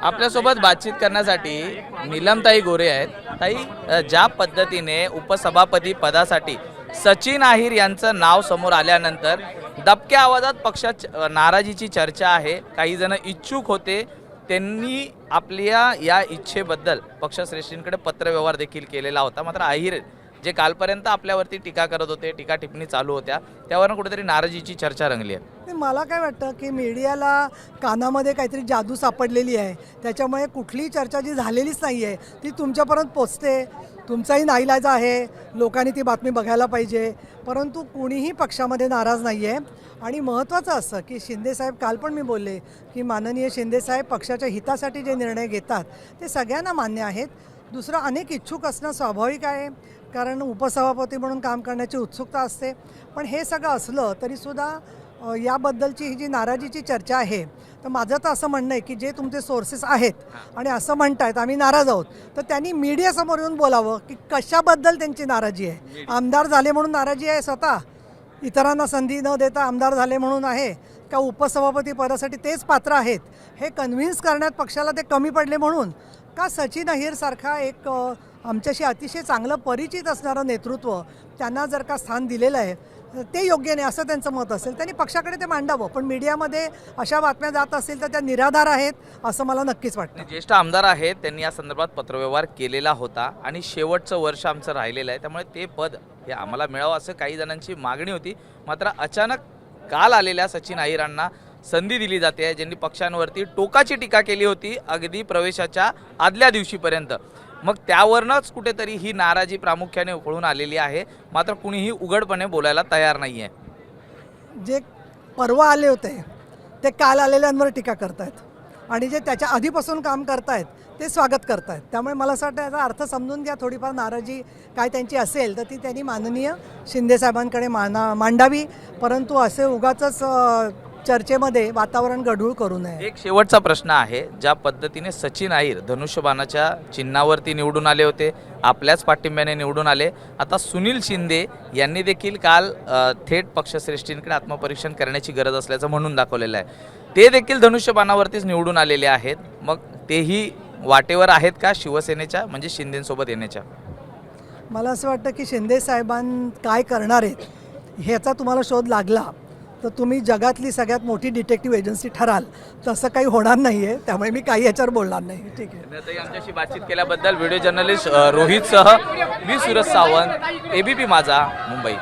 आपल्यासोबत बातचीत करण्यासाठी नीलमताई गोरे आहेत। ताई, ज्या पद्धतीने उपसभापती पदासाठी सचिन अहिर यांचं नाव समोर आल्यानंतर दबक्या आवाजात पक्षात नाराजीची चर्चा आहे। काही जण इच्छुक होते, त्यांनी आपल्या या इच्छेबद्दल पक्षश्रेष्ठींकडे पत्रव्यवहार देखील केलेला होता। मात्र अहिर जे कालपर्यंत आपल्यावरती टीका करत होते, टीका टिप्पणी चालू होत्या, त्यावरून कुठेतरी नाराजीची चर्चा रंगली आहे। मला काय वाटतं की मीडियाला कानामध्ये काहीतरी जादू सापडलेली आहे, त्याच्यामुळे कुठलीही चर्चा जी झालेलीच नाही आहे ती तुमच्यापर्यंत पोचते। तुमचाही नाईलाज आहे, लोकांनी ती बातमी बघायला पाहिजे, परंतु कुणीही पक्षामध्ये नाराज नाही आहे। आणि महत्त्वाचं असं की शिंदेसाहेब, काल पण मी बोलले की माननीय शिंदेसाहेब पक्षाच्या हितासाठी जे निर्णय घेतात ते सगळ्यांना मान्य आहेत। दुसरं, अनेक इच्छुक असणं स्वाभाविक आहे, कारण उपसभापती म्हणून काम करण्याची उत्सुकता असते। पण हे सगळं असलं तरीसुद्धा याबद्दलची ही जी नाराजीची चर्चा आहे, तर माझं तर असं म्हणणं आहे की जे तुमचे सोर्सेस आहेत आणि असं म्हणतायत आम्ही नाराज आहोत, तर त्यांनी मीडियासमोर येऊन बोलावं की कशाबद्दल त्यांची नाराजी आहे। आमदार झाले म्हणून नाराजी आहे स्वतः, इतरांना संधी न देता आमदार झाले म्हणून आहे का उपसभापती पदासाठी तेच पात्र आहेत, हे कन्व्हिन्स करण्यात पक्षाला ते कमी पडले म्हणून, का सचिन अहिरसारखा एक आमच्याशी अतिशय चांगलं परिचित असणारं नेतृत्व त्यांना जर का स्थान दिलेलं आहे ते योग्य नाही असं त्यांचं मत असेल, त्यांनी पक्षाकडे ते मांडावं। पण मीडियामध्ये अशा बातम्या जात असतील तर त्या निराधार आहेत असं मला नक्कीच वाटतं। ज्येष्ठ आमदार आहेत, त्यांनी या संदर्भात पत्रव्यवहार केलेला होता आणि शेवटचं वर्ष आमचं राहिलेलं आहे, त्यामुळे ते पद हे आम्हाला मिळावं असं काही जणांची मागणी होती। मात्र अचानक काल आलेल्या सचिन अहिरांना संधी दिली जाते, ज्यांनी पक्षांवरती टोकाची टीका केली होती अगदी प्रवेशाच्या आदल्या दिवशीपर्यंत। मग त्यावरनच कुठेतरी ही नाराजी प्रामुख्याने उकळून आलेली आहे। मात्र कुणीही उघडपणे बोलायला तयार नाही आहे। जे परवा आले होते ते काल आलेल्यांवर टीका करतायत आणि जे त्याच्या आधीपासून काम करतायत ते स्वागत करतायत। त्यामुळे मला असं वाटतं याचा अर्थ समजून घ्या, थोडीफार नाराजी काय त्यांची असेल तर ती त्यांनी माननीय शिंदेसाहेबांकडे मांडावी, परंतु असे उगाचच चर्चेमध्ये वातावरण गढूळ करू नये। एक शेवटचा प्रश्न आहे, ज्या पद्धतीने सचिन अहिर धनुष्यबाणाच्या चिन्हावरती निवडून आले होते, आपल्याच पाठिंब्याने निवडून आले, आता सुनील शिंदे यांनी देखील काल थेट पक्षश्रेष्ठींकडे आत्मपरीक्षण करण्याची गरज असल्याचं म्हणून दाखवलेलं आहे। ते देखील धनुष्यबाणावरतीच निवडून आलेले आहेत, मग तेही वाटेवर आहेत का शिवसेनेच्या म्हणजे शिंदेंसोबत येण्याच्या? मला असं वाटतं की शिंदे साहेबां काय करणार आहेत ह्याचा तुम्हाला शोध लागला तर तुम्ही जगातली सगळ्यात मोठी डिटेक्टिव्ह एजन्सी ठराल, तसं काही होणार नाही आहे, त्यामुळे मी काही याच्यावर बोलणार नाही। ठीक आहे, आमच्याशी बातचीत केल्याबद्दल व्हिडिओ जर्नलिस्ट रोहितसह मी सूरज सावंत, एबीपी माझा, मुंबई।